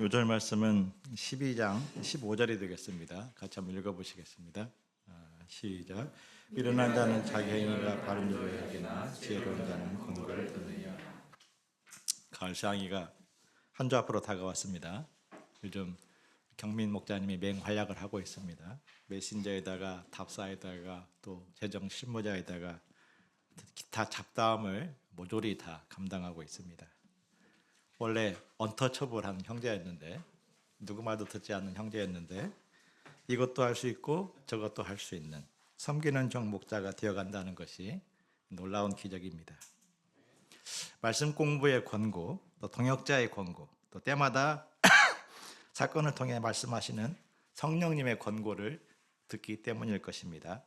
요절 말씀은 12장 15절이 되겠습니다. 같이 한번 읽어보시겠습니다. 시작. 미련한 자는 자기 행위가 바른 줄로 여기나 지혜로운 자는 권고를 듣느니라. 가을 향이가 한 주 앞으로 다가왔습니다. 요즘 경민 목자님이 맹활약을 하고 있습니다. 메신저에다가 답사에다가 또 재정 실무자에다가 기타 잡다함을 모조리 다 감당하고 있습니다. 원래 언터처블한 형제였는데, 누구 말도 듣지 않는 형제였는데 이것도 할 수 있고 저것도 할 수 있는 섬기는 종 목자가 되어간다는 것이 놀라운 기적입니다. 말씀 공부의 권고, 또 동역자의 권고, 또 때마다 사건을 통해 말씀하시는 성령님의 권고를 듣기 때문일 것입니다.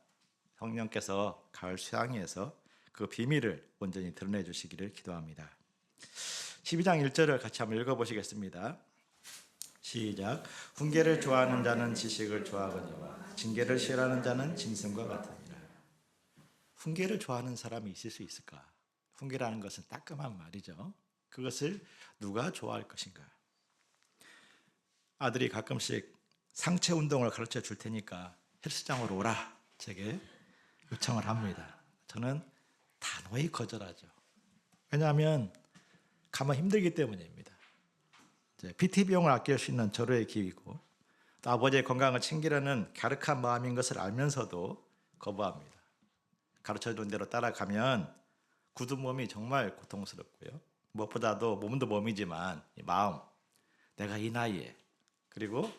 성령께서 가을 수양회에서 그 비밀을 온전히 드러내 주시기를 기도합니다. 12장 1절을 같이 한번 읽어보시겠습니다. 시작. 훈계를 좋아하는 자는 지식을 좋아하거니와 징계를 싫어하는 자는 짐승과 같으니라. 훈계를 좋아하는 사람이 있을 수 있을까? 훈계라는 것은 따끔한 말이죠. 그것을 누가 좋아할 것인가? 아들이 가끔씩 상체 운동을 가르쳐 줄 테니까 헬스장으로 오라 제게 요청을 합니다. 저는 단호히 거절하죠. 왜냐하면 가면 힘들기 때문입니다. PT 비용을 아낄 수 있는 절호의 기회이고 또 아버지의 건강을 챙기려는 갸륵한 마음인 것을 알면서도 거부합니다. 가르쳐준 대로 따라가면 굳은 몸이 정말 고통스럽고요. 무엇보다도 몸도 몸이지만 이 마음, 내가 이 나이에 그리고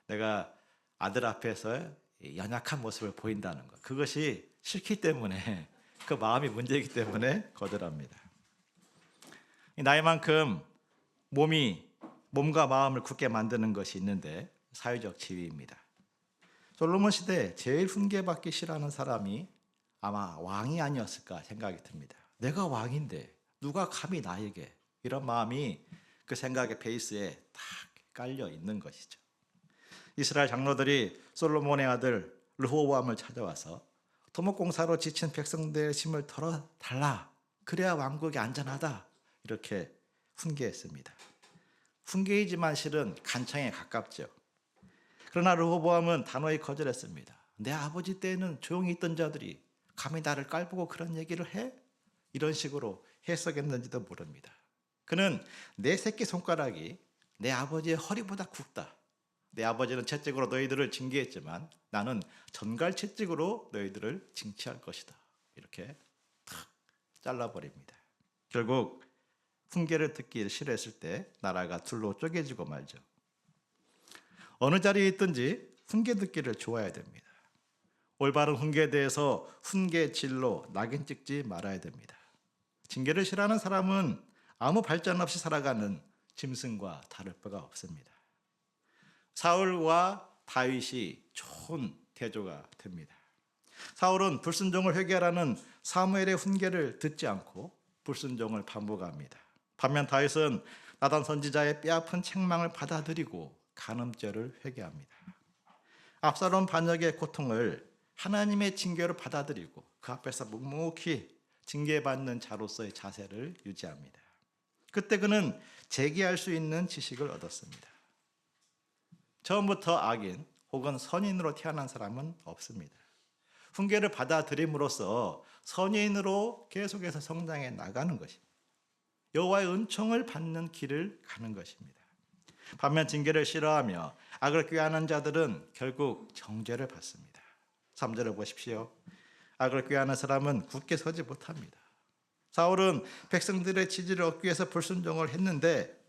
내가 아들 앞에서 연약한 모습을 보인다는 것, 그것이 싫기 때문에 그 마음이 문제이기 때문에 거절합니다. 나이만큼 몸과 마음을 굳게 만드는 것이 있는데 사회적 지위입니다. 솔로몬 시대 제일 훈계받기 싫어하는 사람이 아마 왕이 아니었을까 생각이 듭니다. 내가 왕인데 누가 감히 나에게, 이런 마음이 그 생각의 베이스에 딱 깔려 있는 것이죠. 이스라엘 장로들이 솔로몬의 아들 르호보암을 찾아와서 토목공사로 지친 백성들의 짐을 덜어달라, 그래야 왕국이 안전하다, 이렇게 훈계했습니다. 훈계이지만 실은 간청에 가깝죠. 그러나 르호보암은 단호히 거절했습니다. 내 아버지 때에는 조용히 있던 자들이 감히 나를 깔보고 그런 얘기를 해? 이런 식으로 해석했는지도 모릅니다. 그는 내 새끼 손가락이 내 아버지의 허리보다 굵다. 내 아버지는 채찍으로 너희들을 징계했지만 나는 전갈 채찍으로 너희들을 징치할 것이다. 이렇게 탁 잘라버립니다. 결국 훈계를 듣기 싫어했을 때 나라가 둘로 쪼개지고 말죠. 어느 자리에 있든지 훈계 듣기를 좋아해야 됩니다. 올바른 훈계에 대해서 훈계질로 낙인 찍지 말아야 됩니다. 징계를 싫어하는 사람은 아무 발전 없이 살아가는 짐승과 다를 바가 없습니다. 사울과 다윗이 좋은 대조가 됩니다. 사울은 불순종을 회개하라는 사무엘의 훈계를 듣지 않고 불순종을 반복합니다. 반면 다윗은 나단 선지자의 뼈아픈 책망을 받아들이고 간음죄를 회개합니다. 압살롬 반역의 고통을 하나님의 징계로 받아들이고 그 앞에서 묵묵히 징계받는 자로서의 자세를 유지합니다. 그때 그는 재기할 수 있는 지식을 얻었습니다. 처음부터 악인 혹은 선인으로 태어난 사람은 없습니다. 훈계를 받아들임으로써 선인으로 계속해서 성장해 나가는 것입니다. 여호와의 은총을 받는 길을 가는 것입니다. 반면 징계를 싫어하며 악을 꾀하는 자들은 결국 정죄를 받습니다. 3절을 보십시오. 악을 꾀하는 사람은 굳게 서지 못합니다. 사울은 백성들의 지지를 얻기 위해서 불순종을 했는데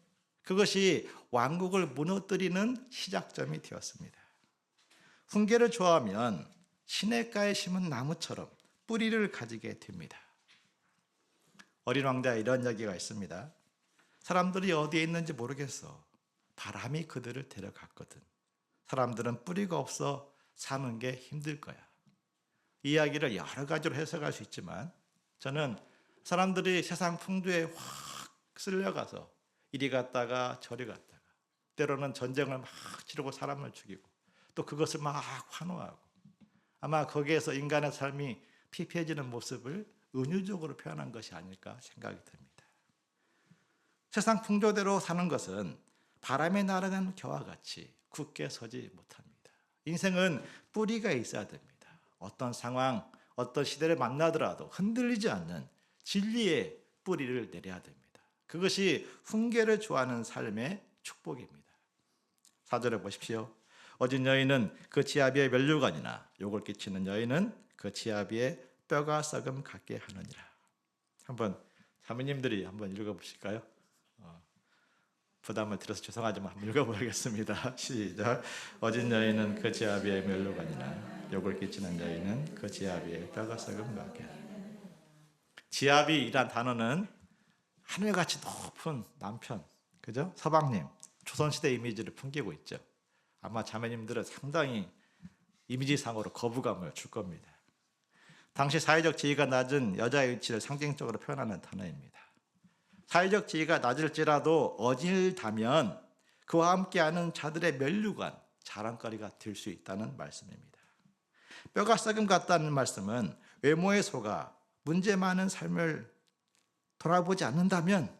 그것이 왕국을 무너뜨리는 시작점이 되었습니다. 훈계를 좋아하면 시냇가에 심은 나무처럼 뿌리를 가지게 됩니다. 어린 왕자에 이런 이야기가 있습니다. 사람들이 어디에 있는지 모르겠어. 바람이 그들을 데려갔거든. 사람들은 뿌리가 없어 사는 게 힘들 거야. 이 이야기를 여러 가지로 해석할 수 있지만 저는 사람들이 세상 풍조에 확 쓸려가서 이리 갔다가 저리 갔다가 때로는 전쟁을 막 치르고 사람을 죽이고 또 그것을 막 환호하고 아마 거기에서 인간의 삶이 피폐해지는 모습을 은유적으로 표현한 것이 아닐까 생각이 듭니다. 세상 풍조대로 사는 것은 바람에 날아가는 겨와 같이 굳게 서지 못합니다. 인생은 뿌리가 있어야 됩니다. 어떤 상황, 어떤 시대를 만나더라도 흔들리지 않는 진리의 뿌리를 내려야 됩니다. 그것이 훈계를 좋아하는 삶의 축복입니다. 4절에 보십시오. 어진 여인은 그 지아비의 면류관이나 욕을 끼치는 여인은 그 지아비의 뼈가 썩음 같게 하느니라. 한번 사모님들이 한번 읽어보실까요? 부담을 드려서 죄송하지만 한번 읽어보겠습니다. 시작. 어진 여인은 그 지아비의 면류관이나 욕을 끼치는 여인은 그 지아비의 뼈가 썩음 같게 하느니라. 지아비이란 단어는 하늘같이 높은 남편, 그죠? 서방님, 조선시대 이미지를 풍기고 있죠. 아마 자매님들은 상당히 이미지상으로 거부감을 줄 겁니다. 당시 사회적 지위가 낮은 여자의 위치를 상징적으로 표현하는 단어입니다. 사회적 지위가 낮을지라도 어질다면 그와 함께하는 자들의 면류관, 자랑거리가 될 수 있다는 말씀입니다. 뼈가 썩음 같다는 말씀은 외모에 속아 문제 많은 삶을 돌아보지 않는다면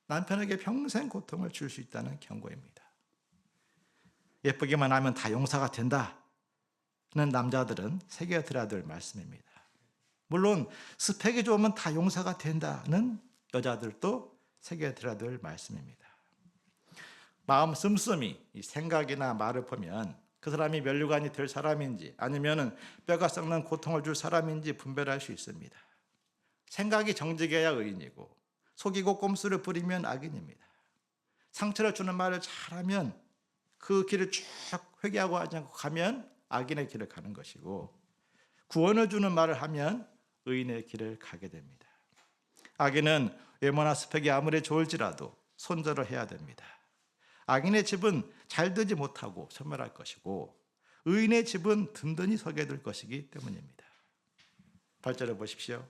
남편에게 평생 고통을 줄 수 있다는 경고입니다. 예쁘기만 하면 다 용서가 된다는 남자들은 새겨들어야 될 말씀입니다. 물론 스펙이 좋으면 다 용서가 된다는 여자들도 새겨들어야 될 말씀입니다. 마음 씀씀이 생각이나 말을 보면 그 사람이 면류관이 될 사람인지 아니면 뼈가 썩는 고통을 줄 사람인지 분별할 수 있습니다. 생각이 정직해야 의인이고 속이고 꼼수를 부리면 악인입니다. 상처를 주는 말을 잘하면 그 길을 쭉 회개하고 하지 않고 가면 악인의 길을 가는 것이고, 구원을 주는 말을 하면 의인의 길을 가게 됩니다. 악인은 외모나 스펙이 아무리 좋을지라도 손절을 해야 됩니다. 악인의 집은 잘 되지 못하고 소멸할 것이고 의인의 집은 든든히 서게 될 것이기 때문입니다. 8절을 보십시오.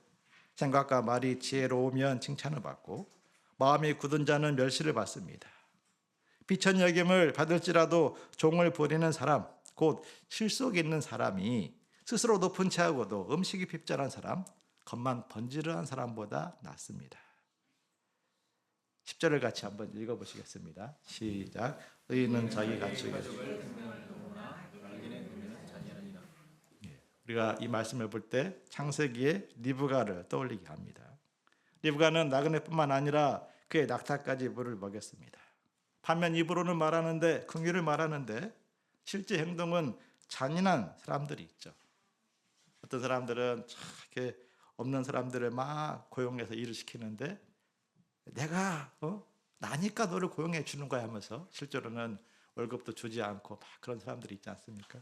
생각과 말이 지혜로우면 칭찬을 받고 마음이 굳은 자는 멸시를 받습니다. 비천 여김을 받을지라도 종을 부리는 사람, 곧 실속 있는 사람이 스스로 높은 채하고도 음식이 핍절한 사람, 겉만 번지르한 사람보다 낫습니다. 10절을 같이 한번 읽어보시겠습니다. 시작. 의인은 자기 가축에 우리가 이 말씀을 볼 때 창세기의 리브가를 떠올리게 합니다. 리브가는 나그네뿐만 아니라 그의 낙타까지 물을 먹였습니다. 반면 입으로는 말하는데, 긍휼을 말하는데 실제 행동은 잔인한 사람들이 있죠. 어떤 사람들은 이렇게 없는 사람들을 막 고용해서 일을 시키는데 내가 나니까 너를 고용해 주는 거야 하면서 실제로는 월급도 주지 않고 막 그런 사람들이 있지 않습니까?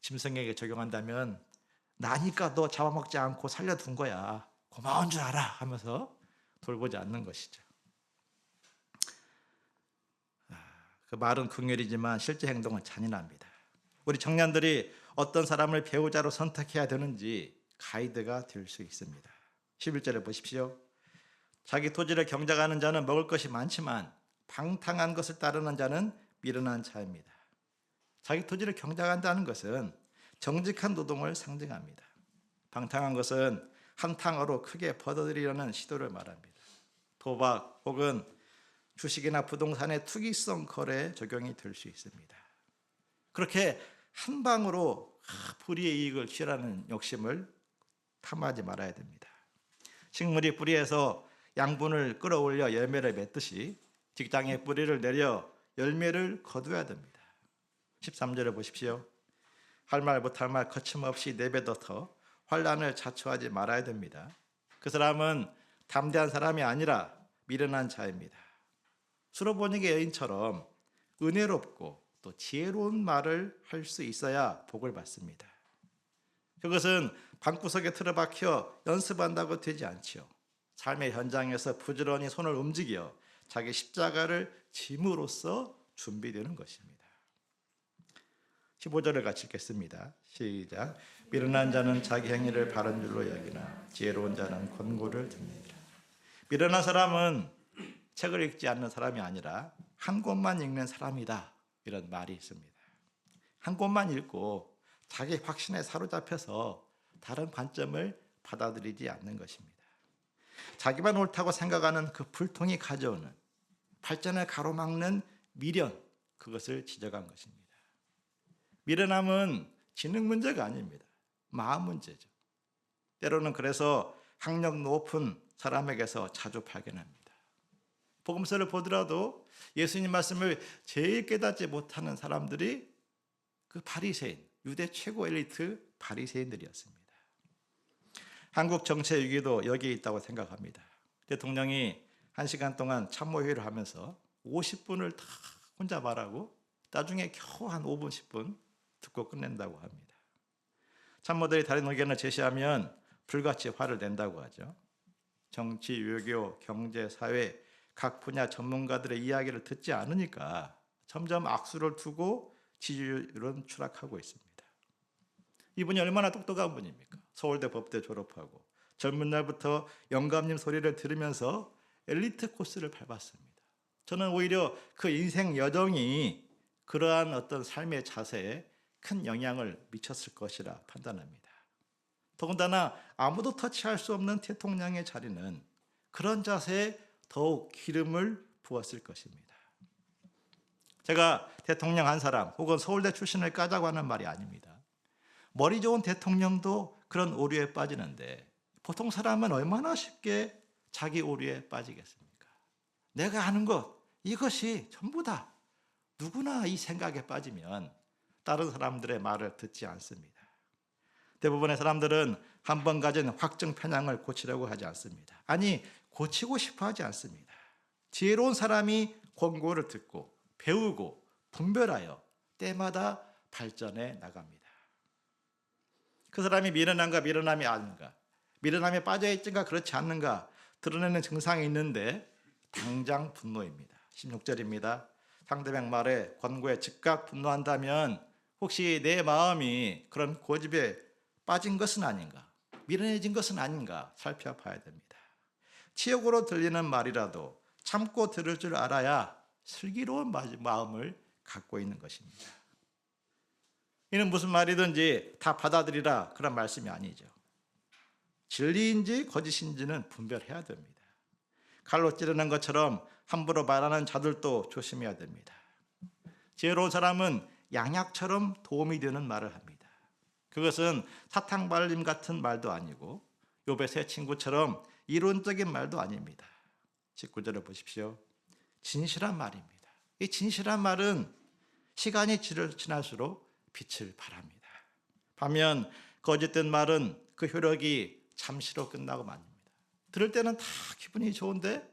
짐승에게 적용한다면 나니까 너 잡아먹지 않고 살려둔 거야, 고마운 줄 알아 하면서 돌보지 않는 것이죠. 그 말은 긍휼이지만 실제 행동은 잔인합니다. 우리 청년들이 어떤 사람을 배우자로 선택해야 되는지 가이드가 될 수 있습니다. 11절에 보십시오. 자기 토지를 경작하는 자는 먹을 것이 많지만 방탕한 것을 따르는 자는 미련한 자입니다. 자기 토지를 경작한다는 것은 정직한 노동을 상징합니다. 방탕한 것은 한탕으로 크게 벌어들이려는 시도를 말합니다. 도박 혹은 주식이나 부동산의 투기성 거래에 적용이 될 수 있습니다. 그렇게 한 방으로 불이의 이익을 취하는 욕심을 탐하지 말아야 됩니다. 식물이 뿌리에서 양분을 끌어올려 열매를 맺듯이 직장의 뿌리를 내려 열매를 거두어야 됩니다. 13절을 보십시오. 할 말 못할 말 거침없이 내뱉어서 환난을 자초하지 말아야 됩니다. 그 사람은 담대한 사람이 아니라 미련한 자입니다. 수로보니게 여인처럼 은혜롭고 또 지혜로운 말을 할 수 있어야 복을 받습니다. 그것은 방구석에 틀어박혀 연습한다고 되지 않지요. 삶의 현장에서 부지런히 손을 움직여 자기 십자가를 짐으로써 준비되는 것입니다. 15절을 같이 읽겠습니다. 시작. 미련한 자는 자기 행위를 바른 줄로 여기나 지혜로운 자는 권고를 듣느니라. 미련한 사람은 책을 읽지 않는 사람이 아니라 한 권만 읽는 사람이다, 이런 말이 있습니다. 한 권만 읽고 자기 확신에 사로잡혀서 다른 관점을 받아들이지 않는 것입니다. 자기만 옳다고 생각하는 그 불통이 가져오는 발전을 가로막는 미련, 그것을 지적한 것입니다. 미련함은 지능 문제가 아닙니다. 마음 문제죠. 때로는 그래서 학력 높은 사람에게서 자주 발견합니다. 복음서를 보더라도 예수님 말씀을 제일 깨닫지 못하는 사람들이 그 바리새인, 유대 최고 엘리트 바리새인들이었습니다. 한국 정치의 위기도 여기에 있다고 생각합니다. 대통령이 1시간 동안 참모회의를 하면서 50분을 다 혼자 말하고 나중에 겨우 한 5분, 10분 듣고 끝낸다고 합니다. 참모들이 다른 의견을 제시하면 불같이 화를 낸다고 하죠. 정치, 외교, 경제, 사회 각 분야 전문가들의 이야기를 듣지 않으니까 점점 악수를 두고 지지율은 추락하고 있습니다. 이분이 얼마나 똑똑한 분입니까? 서울대 법대 졸업하고 젊은 날부터 영감님 소리를 들으면서 엘리트 코스를 밟았습니다. 저는 오히려 그 인생 여정이 그러한 어떤 삶의 자세에 큰 영향을 미쳤을 것이라 판단합니다. 더군다나 아무도 터치할 수 없는 대통령의 자리는 그런 자세에 더욱 기름을 부었을 것입니다. 제가 대통령 한 사람 혹은 서울대 출신을 까자고 하는 말이 아닙니다. 머리 좋은 대통령도 그런 오류에 빠지는데 보통 사람은 얼마나 쉽게 자기 오류에 빠지겠습니까? 내가 아는 것, 이것이 전부다. 누구나 이 생각에 빠지면 다른 사람들의 말을 듣지 않습니다. 대부분의 사람들은 한 번 가진 확증 편향을 고치려고 하지 않습니다. 아니, 고치고 싶어 하지 않습니다. 지혜로운 사람이 권고를 듣고 배우고 분별하여 때마다 발전해 나갑니다. 그 사람이 미련한가 미련함이 아닌가, 미련함에 빠져있든가 그렇지 않는가 드러내는 증상이 있는데 당장 분노입니다. 16절입니다. 상대방 말에 권고에 즉각 분노한다면 혹시 내 마음이 그런 고집에 빠진 것은 아닌가, 미련해진 것은 아닌가 살펴봐야 됩니다. 치욕으로 들리는 말이라도 참고 들을 줄 알아야 슬기로운 마음을 갖고 있는 것입니다. 이는 무슨 말이든지 다 받아들이라 그런 말씀이 아니죠. 진리인지 거짓인지는 분별해야 됩니다. 칼로 찌르는 것처럼 함부로 말하는 자들도 조심해야 됩니다. 지혜로운 사람은 양약처럼 도움이 되는 말을 합니다. 그것은 사탕발림 같은 말도 아니고 욥의 새 친구처럼 이론적인 말도 아닙니다. 19절을 보십시오. 진실한 말입니다. 이 진실한 말은 시간이 지날수록 빛을 발합니다. 반면 거짓된 말은 그 효력이 잠시로 끝나고 맙니다. 들을 때는 다 기분이 좋은데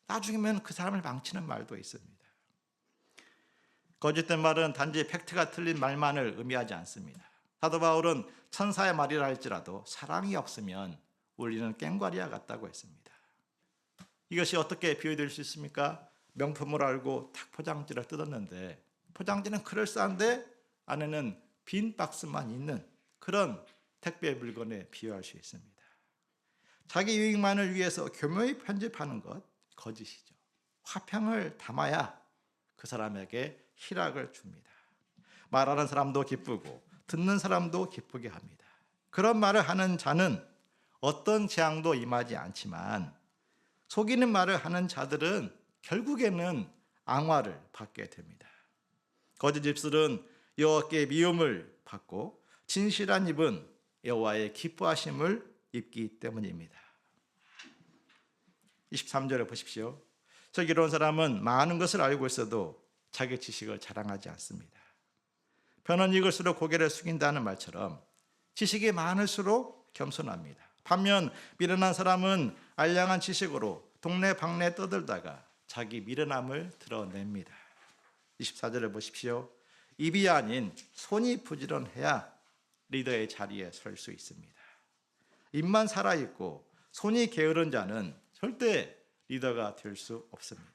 나중이면 그 사람을 망치는 말도 있습니다. 거짓된 말은 단지 팩트가 틀린 말만을 의미하지 않습니다. 사도 바울은 천사의 말이라 할지라도 사랑이 없으면 울리는 꽹과리와 같다고 했습니다. 이것이 어떻게 비유될 수 있습니까? 명품을 알고 탁 포장지를 뜯었는데 포장지는 그럴싸한데 안에는 빈 박스만 있는 그런 택배 물건에 비유할 수 있습니다. 자기 유익만을 위해서 교묘히 편집하는 것, 거짓이죠. 화평을 담아야 그 사람에게 희락을 줍니다. 말하는 사람도 기쁘고 듣는 사람도 기쁘게 합니다. 그런 말을 하는 자는 어떤 재앙도 임하지 않지만 속이는 말을 하는 자들은 결국에는 앙화를 받게 됩니다. 거짓 입술은 여호와께 미움을 받고 진실한 입은 여호와의 기뻐하심을 입기 때문입니다. 23절을 보십시오. 슬기로운 사람은 많은 것을 알고 있어도 자기 지식을 자랑하지 않습니다. 편은 익을수록 고개를 숙인다는 말처럼 지식이 많을수록 겸손합니다. 반면 미련한 사람은 알량한 지식으로 동네 방네 떠들다가 자기 미련함을 드러냅니다. 24절을 보십시오. 입이 아닌 손이 부지런해야 리더의 자리에 설 수 있습니다. 입만 살아있고 손이 게으른 자는 절대 리더가 될 수 없습니다.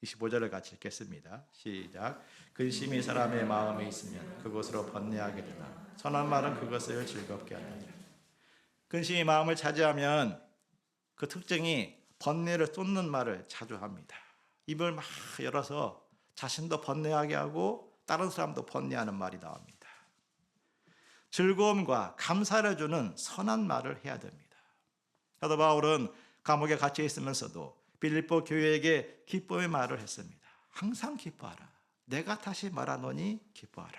25절을 같이 읽겠습니다. 시작. 근심이 사람의 마음에 있으면 그곳으로 번뇌하게 되나 선한 말은 그것을 즐겁게 하느니라. 근심이 마음을 차지하면 그 특징이 번뇌를 쏟는 말을 자주 합니다. 입을 막 열어서 자신도 번뇌하게 하고 다른 사람도 번뇌하는 말이 나옵니다. 즐거움과 감사를 주는 선한 말을 해야 됩니다. 사도 바울은 감옥에 갇혀 있으면서도 빌립보 교회에게 기쁨의 말을 했습니다. 항상 기뻐하라. 내가 다시 말하노니 기뻐하라.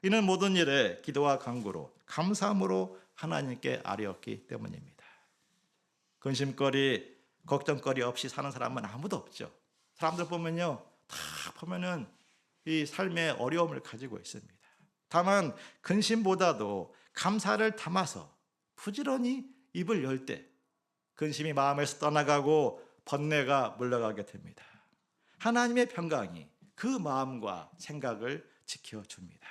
이는 모든 일에 기도와 간구로 감사함으로 하나님께 아뢰었기 때문입니다. 근심거리, 걱정거리 없이 사는 사람은 아무도 없죠. 사람들 보면요, 다 보면은 이 삶의 어려움을 가지고 있습니다. 다만 근심보다도 감사를 담아서 부지런히 입을 열 때 근심이 마음에서 떠나가고 번뇌가 물러가게 됩니다. 하나님의 평강이 그 마음과 생각을 지켜줍니다.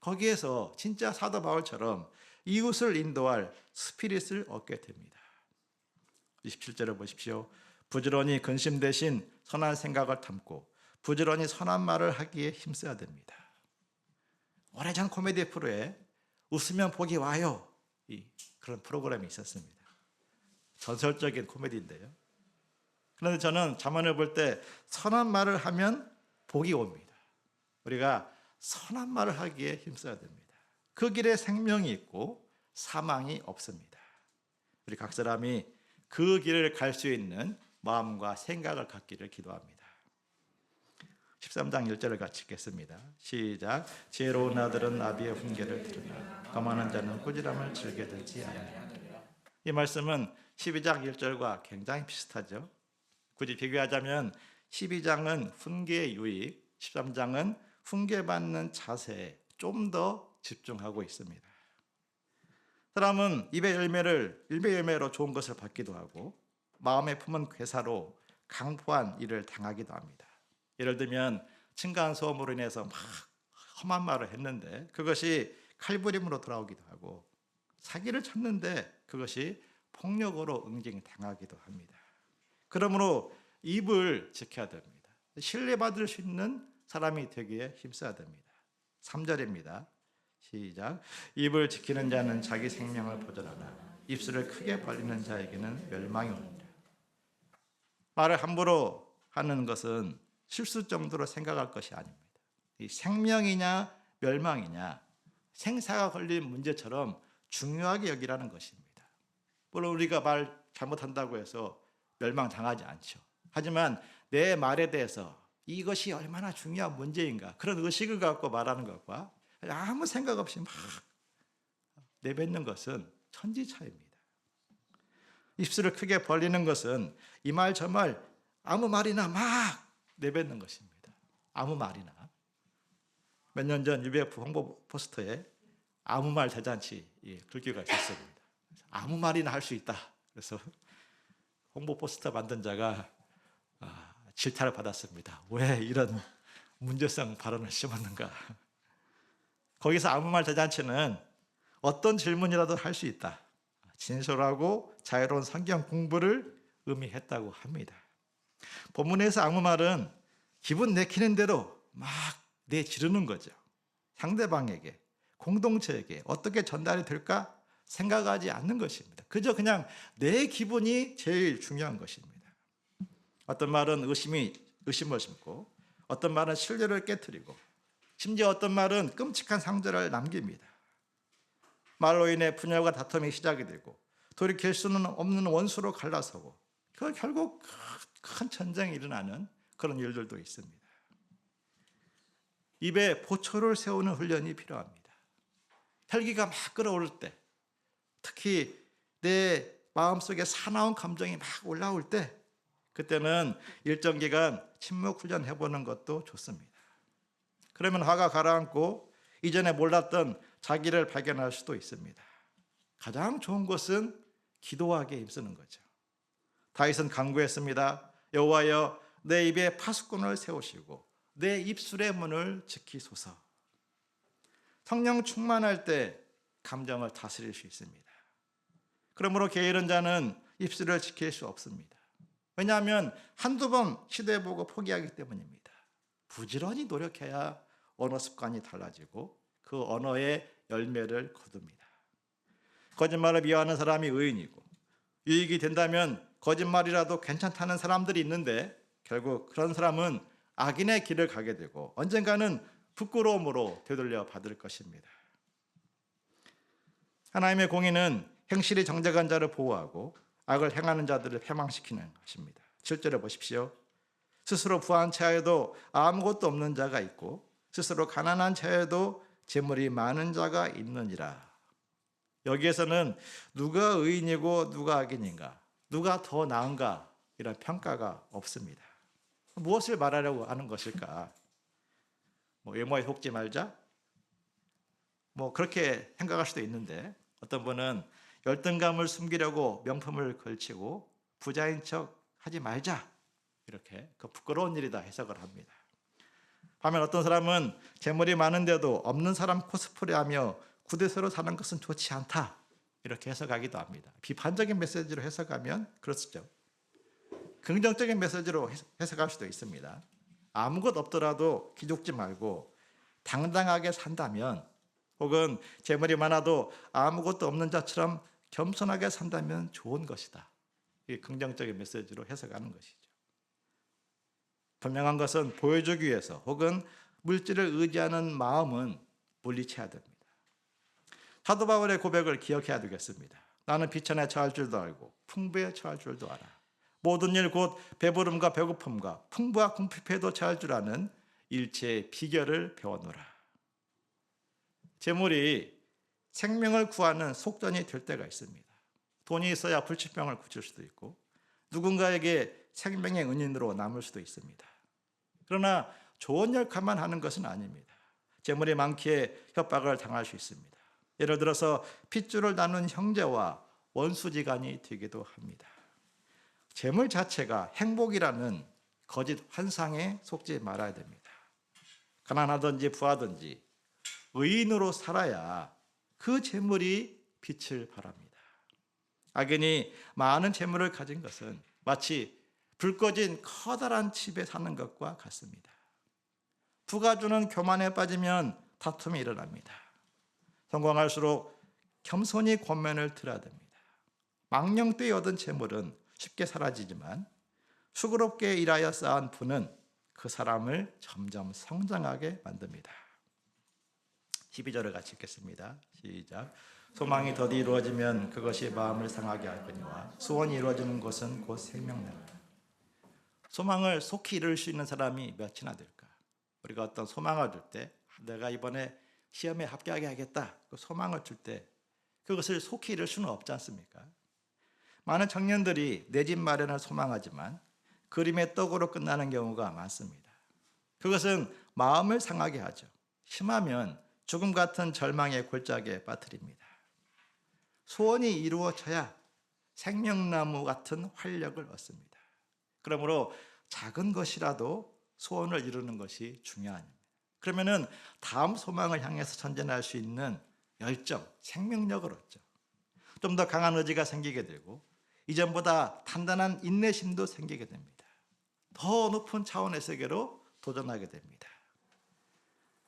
거기에서 진짜 사도 바울처럼 이웃을 인도할 스피릿을 얻게 됩니다. 27절을 보십시오. 부지런히 근심 대신 선한 생각을 담고 부지런히 선한 말을 하기에 힘써야 됩니다. 오래전 코미디 프로에 웃으면 복이 와요, 그런 프로그램이 있었습니다. 전설적인 코미디인데요. 그런데 저는 잠언을 볼 때 선한 말을 하면 복이 옵니다. 우리가 선한 말을 하기에 힘써야 됩니다. 그 길에 생명이 있고 사망이 없습니다. 우리 각 사람이 그 길을 갈 수 있는 마음과 생각을 갖기를 기도합니다. 13장 1절을 같이 읽겠습니다. 시작. 지혜로운 아들은 나비의 훈계를 들으며 거만한 자는 꾸지람을 즐겨 들지 아니하리라. 이 말씀은 12장 1절과 굉장히 비슷하죠. 굳이 비교하자면 12장은 훈계의 유익, 13장은 훈계받는 자세에 좀 더 집중하고 있습니다. 사람은 입의 열매로 좋은 것을 받기도 하고 마음에 품은 괴사로 강포한 일을 당하기도 합니다. 예를 들면 층간소음으로 인해서 막 험한 말을 했는데 그것이 칼부림으로 돌아오기도 하고, 사기를 쳤는데 그것이 폭력으로 응징당하기도 합니다. 그러므로 입을 지켜야 됩니다. 신뢰받을 수 있는 사람이 되기에 힘써야 됩니다. 3절입니다. 시작. 입을 지키는 자는 자기 생명을 보존하나 입술을 크게 벌리는 자에게는 멸망이 오느니라. 말을 함부로 하는 것은 실수 정도로 생각할 것이 아닙니다. 이 생명이냐 멸망이냐 생사가 걸린 문제처럼 중요하게 여기라는 것입니다. 물론 우리가 말 잘못한다고 해서 멸망당하지 않죠. 하지만 내 말에 대해서 이것이 얼마나 중요한 문제인가, 그런 의식을 갖고 말하는 것과 아무 생각 없이 막 내뱉는 것은 천지차이입니다. 입술을 크게 벌리는 것은 이 말 저 말 아무 말이나 막 내뱉는 것입니다. 아무 말이나. 몇 년 전 UBF 홍보 포스터에 아무 말 대잔치 글귀가 있었습니다. 아무 말이나 할 수 있다. 그래서 홍보 포스터 만든 자가 질타를 받았습니다. 왜 이런 문제성 발언을 심었는가. 거기서 아무 말 대잔치는 어떤 질문이라도 할 수 있다, 진솔하고 자유로운 성경 공부를 의미했다고 합니다. 본문에서 아무 말은 기분 내키는 대로 막 내지르는 거죠. 상대방에게, 공동체에게 어떻게 전달이 될까 생각하지 않는 것입니다. 그저 그냥 내 기분이 제일 중요한 것입니다. 어떤 말은 의심을 심고, 어떤 말은 신뢰를 깨트리고, 심지어 어떤 말은 끔찍한 상처를 남깁니다. 말로 인해 분열과 다툼이 시작이 되고 돌이킬 수는 없는 원수로 갈라서고 결국 큰 전쟁이 일어나는 그런 일들도 있습니다. 입에 보초를 세우는 훈련이 필요합니다. 혈기가 막 끓어오를 때, 특히 내 마음속에 사나운 감정이 막 올라올 때, 그때는 일정 기간 침묵 훈련 해보는 것도 좋습니다. 그러면 화가 가라앉고 이전에 몰랐던 자기를 발견할 수도 있습니다. 가장 좋은 것은 기도하기에 힘쓰는 거죠. 다윗은 간구했습니다. 여호와여, 내 입에 파수꾼을 세우시고 내 입술의 문을 지키소서. 성령 충만할 때 감정을 다스릴 수 있습니다. 그러므로 게으른 자는 입술을 지킬 수 없습니다. 왜냐하면 한두 번 시도해보고 포기하기 때문입니다. 부지런히 노력해야 언어 습관이 달라지고 그 언어의 열매를 거둡니다. 거짓말을 미워하는 사람이 의인이고, 유익이 된다면 거짓말이라도 괜찮다는 사람들이 있는데 결국 그런 사람은 악인의 길을 가게 되고 언젠가는 부끄러움으로 되돌려 받을 것입니다. 하나님의 공의는 행실이 정직한 자를 보호하고 악을 행하는 자들을 패망시키는 것입니다. 7절에 보십시오. 스스로 부한 채에도 아무것도 없는 자가 있고 스스로 가난한 채에도 재물이 많은 자가 있느니라. 여기에서는 누가 의인이고 누가 악인인가, 누가 더 나은가 이런 평가가 없습니다. 무엇을 말하려고 하는 것일까? 외모에 속지 말자? 그렇게 생각할 수도 있는데, 어떤 분은 열등감을 숨기려고 명품을 걸치고 부자인 척 하지 말자, 이렇게 그 부끄러운 일이다 해석을 합니다. 반면 어떤 사람은 재물이 많은데도 없는 사람 코스프레하며 구대서로 사는 것은 좋지 않다, 이렇게 해석하기도 합니다. 비판적인 메시지로 해석하면 그렇죠. 긍정적인 메시지로 해석할 수도 있습니다. 아무것 없더라도 기죽지 말고 당당하게 산다면, 혹은 재물이 많아도 아무것도 없는 자처럼 겸손하게 산다면 좋은 것이다. 이 긍정적인 메시지로 해석하는 것이죠. 분명한 것은 보여주기 위해서 혹은 물질을 의지하는 마음은 물리쳐야 됩니다. 사도 바울의 고백을 기억해야 되겠습니다. 나는 비천에 처할 줄도 알고 풍부에 처할 줄도 알아. 모든 일 곧 배부름과 배고픔과 풍부와 궁핍에도 처할 줄 아는 일체의 비결을 배워노라. 재물이 생명을 구하는 속전이 될 때가 있습니다. 돈이 있어야 불치병을 고칠 수도 있고 누군가에게 생명의 은인으로 남을 수도 있습니다. 그러나 좋은 역할만 하는 것은 아닙니다. 재물이 많기에 협박을 당할 수 있습니다. 예를 들어서 핏줄을 나눈 형제와 원수지간이 되기도 합니다. 재물 자체가 행복이라는 거짓 환상에 속지 말아야 됩니다. 가난하든지 부하든지 의인으로 살아야 그 재물이 빛을 발합니다. 악인이 많은 재물을 가진 것은 마치 불 꺼진 커다란 집에 사는 것과 같습니다. 부가 주는 교만에 빠지면 다툼이 일어납니다. 성공할수록 겸손히 권면을 들어야 됩니다. 망령되이 얻은 재물은 쉽게 사라지지만 수고롭게 일하여 쌓은 부는 그 사람을 점점 성장하게 만듭니다. 12절을 같이 읽겠습니다. 시작. 소망이 더디 이루어지면 그것이 마음을 상하게 할 거니와 소원이 이루어지는 것은 곧 생명나라. 소망을 속히 이룰 수 있는 사람이 몇이나 될까? 우리가 어떤 소망을 줄 때 내가 이번에 시험에 합격하게 하겠다, 그 소망을 줄 때 그것을 속히 이룰 수는 없지 않습니까? 많은 청년들이 내 집 마련을 소망하지만 그림의 떡으로 끝나는 경우가 많습니다. 그것은 마음을 상하게 하죠. 심하면 죽음 같은 절망의 골짜기에 빠뜨립니다. 소원이 이루어져야 생명나무 같은 활력을 얻습니다. 그러므로 작은 것이라도 소원을 이루는 것이 중요합니다. 그러면은 다음 소망을 향해서 전진할 수 있는 열정, 생명력을 얻죠. 좀 더 강한 의지가 생기게 되고 이전보다 단단한 인내심도 생기게 됩니다. 더 높은 차원의 세계로 도전하게 됩니다.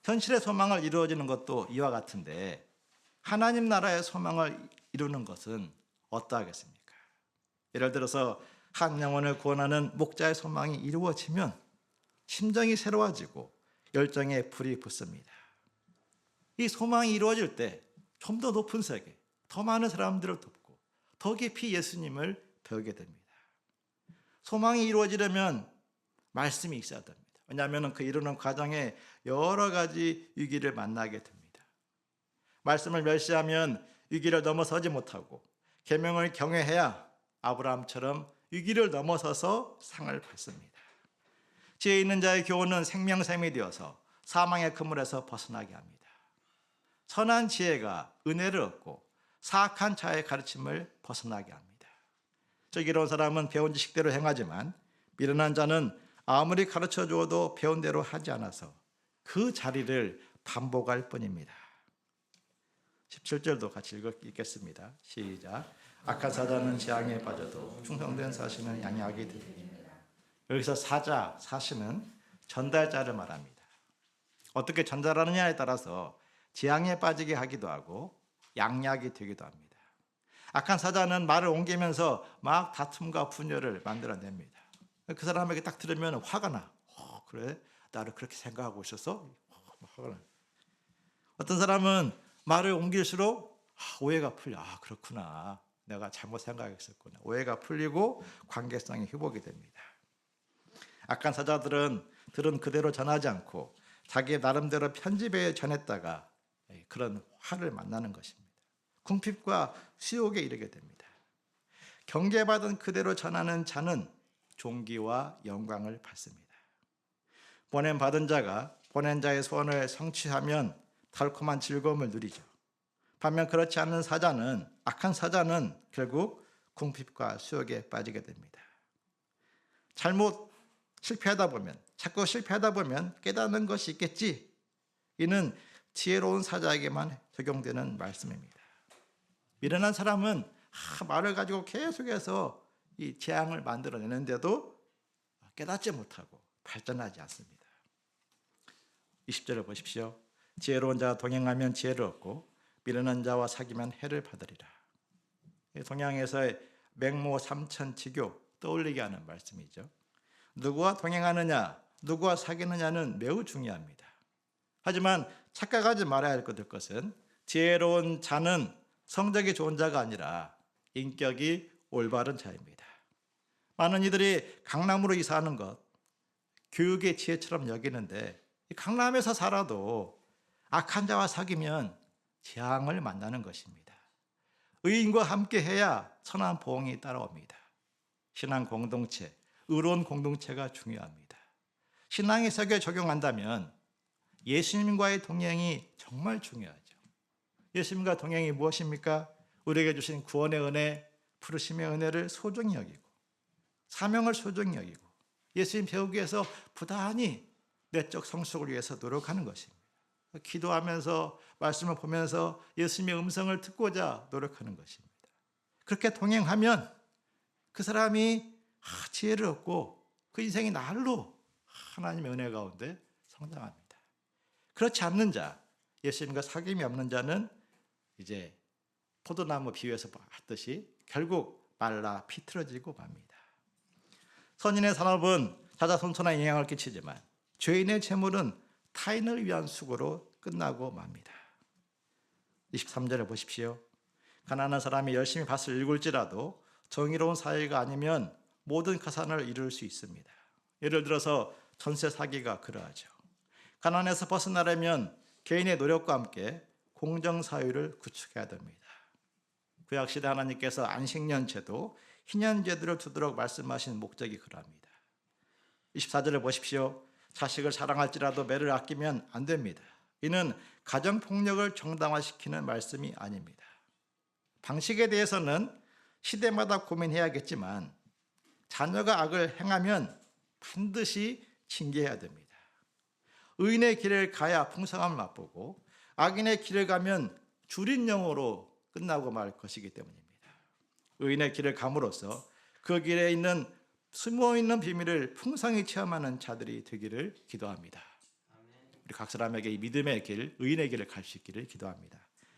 현실의 소망을 이루어지는 것도 이와 같은데 하나님 나라의 소망을 이루는 것은 어떠하겠습니까? 예를 들어서 한 영혼을 구원하는 목자의 소망이 이루어지면 심정이 새로워지고 열정에 불이 붙습니다. 이 소망이 이루어질 때 좀 더 높은 세계, 더 많은 사람들을 돕고 더 깊이 예수님을 배우게 됩니다. 소망이 이루어지려면 말씀이 있어야 됩니다. 왜냐하면 그 이루는 과정에 여러 가지 위기를 만나게 됩니다. 말씀을 멸시하면 위기를 넘어서지 못하고 계명을 경외해야 아브라함처럼 위기를 넘어서서 상을 받습니다. 지혜 있는 자의 교훈은 생명샘이 되어서 사망의 그물에서 벗어나게 합니다. 선한 지혜가 은혜를 얻고 사악한 자의 가르침을 벗어나게 합니다. 저기로운 사람은 배운 지식대로 행하지만 미련한 자는 아무리 가르쳐 주어도 배운 대로 하지 않아서 그 자리를 반복할 뿐입니다. 17절도 같이 읽겠습니다. 시작. 악한 사자는 재앙에 빠져도 충성된 사시는 양약이 됩니다. 여기서 사자, 사시는 전달자를 말합니다. 어떻게 전달하느냐에 따라서 재앙에 빠지게 하기도 하고 양약이 되기도 합니다. 악한 사자는 말을 옮기면서 막 다툼과 분열을 만들어냅니다. 그 사람에게 딱 들으면 화가 나. 그래? 나를 그렇게 생각하고 있었어? 화가 나. 어떤 사람은 말을 옮길수록 오해가 풀려. 그렇구나. 내가 잘못 생각했었구나. 오해가 풀리고 관계성이 회복이 됩니다. 악한 사자들은 들은 그대로 전하지 않고 자기 나름대로 편집해 전했다가 그런 화를 만나는 것입니다. 궁핍과 수욕에 이르게 됩니다. 경계받은 그대로 전하는 자는 존귀와 영광을 받습니다. 보냄받은 자가 보낸 자의 소원을 성취하면 달콤한 즐거움을 누리죠. 반면 그렇지 않은 사자는, 악한 사자는 결국 궁핍과 수욕에 빠지게 됩니다. 자꾸 실패하다 보면 깨닫는 것이 있겠지. 이는 지혜로운 사자에게만 적용되는 말씀입니다. 미련한 사람은 말을 가지고 계속해서 이 재앙을 만들어내는데도 깨닫지 못하고 발전하지 않습니다. 20절을 보십시오. 지혜로운 자와 동행하면 지혜를 얻고 미련한 자와 사귀면 해를 받으리라. 동양에서의 맹모 삼천지교 떠올리게 하는 말씀이죠. 누구와 동행하느냐, 누구와 사귀느냐는 매우 중요합니다. 하지만 착각하지 말아야 할 것은 지혜로운 자는 성적이 좋은 자가 아니라 인격이 올바른 자입니다. 많은 이들이 강남으로 이사하는 것, 교육의 지혜처럼 여기는데 강남에서 살아도 악한 자와 사귀면 재앙을 만나는 것입니다. 의인과 함께 해야 선한 보응이 따라옵니다. 신앙 공동체, 의로운 공동체가 중요합니다. 신앙의 세계에 적용한다면 예수님과의 동행이 정말 중요하죠. 예수님과 동행이 무엇입니까? 우리에게 주신 구원의 은혜, 부르심의 은혜를 소중히 여기고 사명을 소중히 여기고 예수님 배우기 위해서 부단히 내적 성숙을 위해서 노력하는 것입니다. 기도하면서 말씀을 보면서 예수님의 음성을 듣고자 노력하는 것입니다. 그렇게 동행하면 그 사람이 지혜를 얻고 그 인생이 날로 하나님의 은혜 가운데 성장합니다. 그렇지 않는 자, 예수님과 사귐이 없는 자는 이제 포도나무 비유에서 봤듯이 결국 말라 비틀어지고 맙니다. 선인의 산업은 자자손손한 영향을 끼치지만 죄인의 재물은 타인을 위한 수고로 끝나고 맙니다. 23절을 보십시오. 가난한 사람이 열심히 밭을 일굴지라도 정의로운 사회가 아니면 모든 가산을 이룰 수 있습니다. 예를 들어서 전세 사기가 그러하죠. 가난에서 벗어나려면 개인의 노력과 함께 공정사회를 구축해야 됩니다. 구약시대 하나님께서 안식년 제도, 희년 제도를 두도록 말씀하신 목적이 그러합니다. 24절을 보십시오. 자식을 사랑할지라도 매를 아끼면 안 됩니다. 이는 가정폭력을 정당화시키는 말씀이 아닙니다. 방식에 대해서는 시대마다 고민해야겠지만 자녀가 악을 행하면 반드시 징계해야 됩니다. 의인의 길을 가야 풍성함을 맛보고 악인의 길을 가면 줄인 영으로 끝나고 말 것이기 때문입니다. 의인의 길을 감으로써 그 길에 있는 숨어있는 비밀을 풍성히 체험하는 자들이 되기를 기도합니다. 우리 각 사람에게 이 믿음의 길, 의인의 길을 갈 수 있기를 기도합니다.